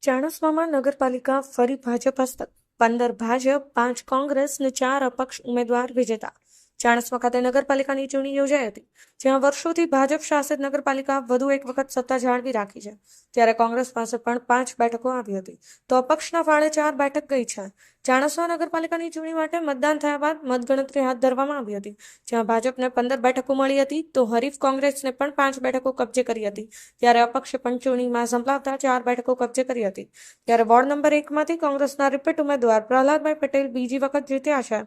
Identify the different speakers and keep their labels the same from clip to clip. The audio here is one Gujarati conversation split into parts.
Speaker 1: ચાણસ્મામાં નગરપાલિકા ફરી ભાજપ હસ્તક 15 ભાજપ 5 કોંગ્રેસ અને 4 અપક્ષ ઉમેદવાર વિજેતા. ચાણસ્મા ખાતે નગરપાલિકાની ચૂંટણી યોજાઈ હતી, જ્યાં વર્ષોથી ભાજપ શાસિત નગરપાલિકા વધુ એક વખત સત્તા જાળવી રાખી છે. ત્યારે કોંગ્રેસ પાસે પણ 5 બેઠકો આવી હતી, તો અપક્ષના ફાળે 4 બેઠક ગઈ છે. ચાણસ્મા નગરપાલિકાની ચૂંટણી માટે મતદાન થયા બાદ મતગણતરી હાથ ધરવામાં આવી હતી, જ્યાં ભાજપને 15 બેઠકો મળી હતી, તો હરીફ કોંગ્રેસને પણ 5 બેઠકો કબજે કરી હતી. ત્યારે અપક્ષે પણ ચૂંટણીમાં ઝંપલાવતા 4 બેઠકો કબજે કરી હતી. ત્યારે વોર્ડ નંબર 1 માંથી કોંગ્રેસના રિપીટ ઉમેદવાર પ્રહલાદભાઈ પટેલ બીજી વખત જીત્યા છે.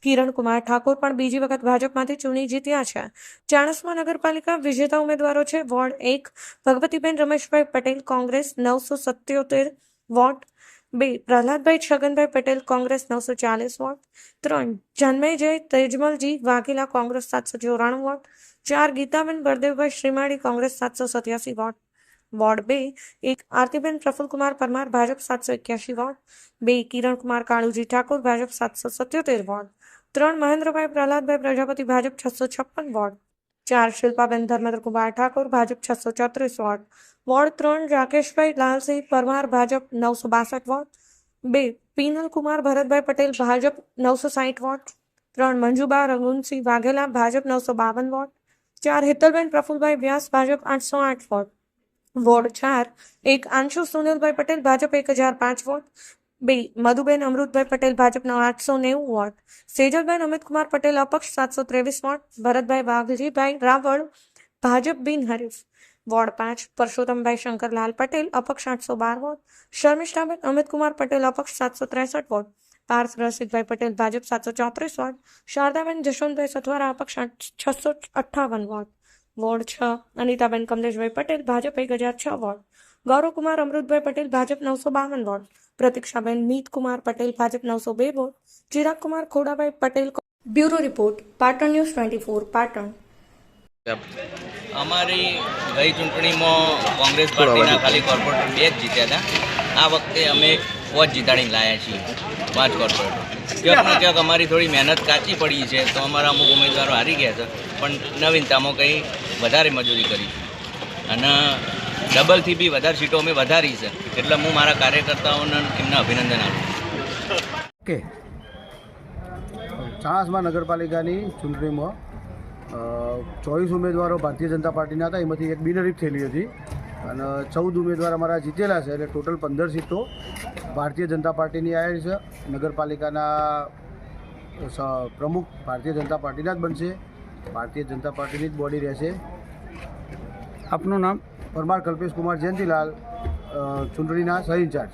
Speaker 1: કિરણકુમાર ઠાકોર પણ બીજી વખત ભાજપમાંથી ચૂંટણી જીત્યા છે. ચાણસ્મા નગરપાલિકા વિજેતા ઉમેદવારો છે: ward 1 Bhagwatiben Rameshbhai Patel Congress 977 vote, 2 Prahladbhai Chhaganbhai Patel Congress 940 vote, 3 Janmejay Tejmalji Vaghela Congress 794 vote, 4 Geetaben Baldevbhai Shrimali Congress 787 vote, ward 2 1 Aartiben Prafulkumar Parmar Bhajap 781 vote, 2 Kirankumar Kaluji Thakor Bhajap 777 vote, 3 Mahendrabhai Prahladbhai Prajapati Bhajap 656 vote, 4 Shilpaben Dharmendrakumar Thakor Bhajap 634 vote, ward 3 Rakeshbhai Lalsinh Parmar Bhajap 962 vote, 2 Pinalkumar Bharatbhai Patel Bhajap 960 vote, 3 Manjuba Raghunsinh Vaghela Bhajap 952 vote, 4 Hitalben Prafulbhai Vyas Bhajap 808 vote, ward 4 1 Anshu Sunilbhai Patel Bhajap 1005 vote, 2 Madhuben Amrutbhai Patel ભાજપના 890 વોટ, સેજલબેન અમિતકુમાર પટેલ અપક્ષ 723 વોટ, ભરતભાઈ વાઘજીભાઈ રાવળ ભાજપ બિનહરીફ, વોર્ડ 5 પરસોત્તમભાઈ શંકરલાલ પટેલ અપક્ષ 812 વોટ, શર્મિષ્ઠાબેન અમિતકુમાર પટેલ અપક્ષ 763 વોટ, પાર્થ રસિકભાઈ પટેલ ભાજપ 734 વોટ, શારદાબેન જશવંતભાઈ સથવારા અપક્ષ 658 vote, ward 6 Anitaben Kamleshbhai Patel Bhajap 1006 vote, Gauravkumar Amrutbhai Patel Bhajap 952 vote, Pratikshaben Mitkumar Patel Bhajap 902 vote, Chiragkumar Khodabhai Patel. Bureau report, Patan news 24 Patan.
Speaker 2: અમારી ગઈ ચૂંટણીમાં કોંગ્રેસ પાર્ટીના ખાલી કોર્પોરેટર 2 જ જીત્યા હતા. આ વખતે અમે 5 જીતાડીને લાવ્યા છીએ, 5 કોર્પોરેટર. ક્યાંક ને ક્યાંક અમારી થોડી મહેનત કાચી પડી છે, તો અમારા અમુક ઉમેદવારો હારી ગયા છે, પણ નવીનતામાં કંઈ વધારે મજૂરી કરી છે અને ડબલથી બી વધારે સીટો અમે વધારી છે. એટલે હું મારા કાર્યકર્તાઓને એમને અભિનંદન આપું.
Speaker 3: ઓકે, ચાણસ્મા નગરપાલિકાની ચૂંટણીમાં 24 ઉમેદવારો ભારતીય જનતા પાર્ટીના હતા, એમાંથી એક બિનહરીફ થયેલી હતી અને 14 ઉમેદવાર અમારા જીતેલા છે. એટલે ટોટલ 15 સીટો ભારતીય જનતા પાર્ટીની આવેલી છે. નગરપાલિકાના પ્રમુખ ભારતીય જનતા પાર્ટીના જ બનશે, ભારતીય જનતા પાર્ટીની જ બોડી રહેશે.
Speaker 4: આપનું નામ?
Speaker 3: પરમાર કલ્પેશ કુમાર જયંતિલાલ, ચૂંટણીના સહ ઇન્ચાર્જ.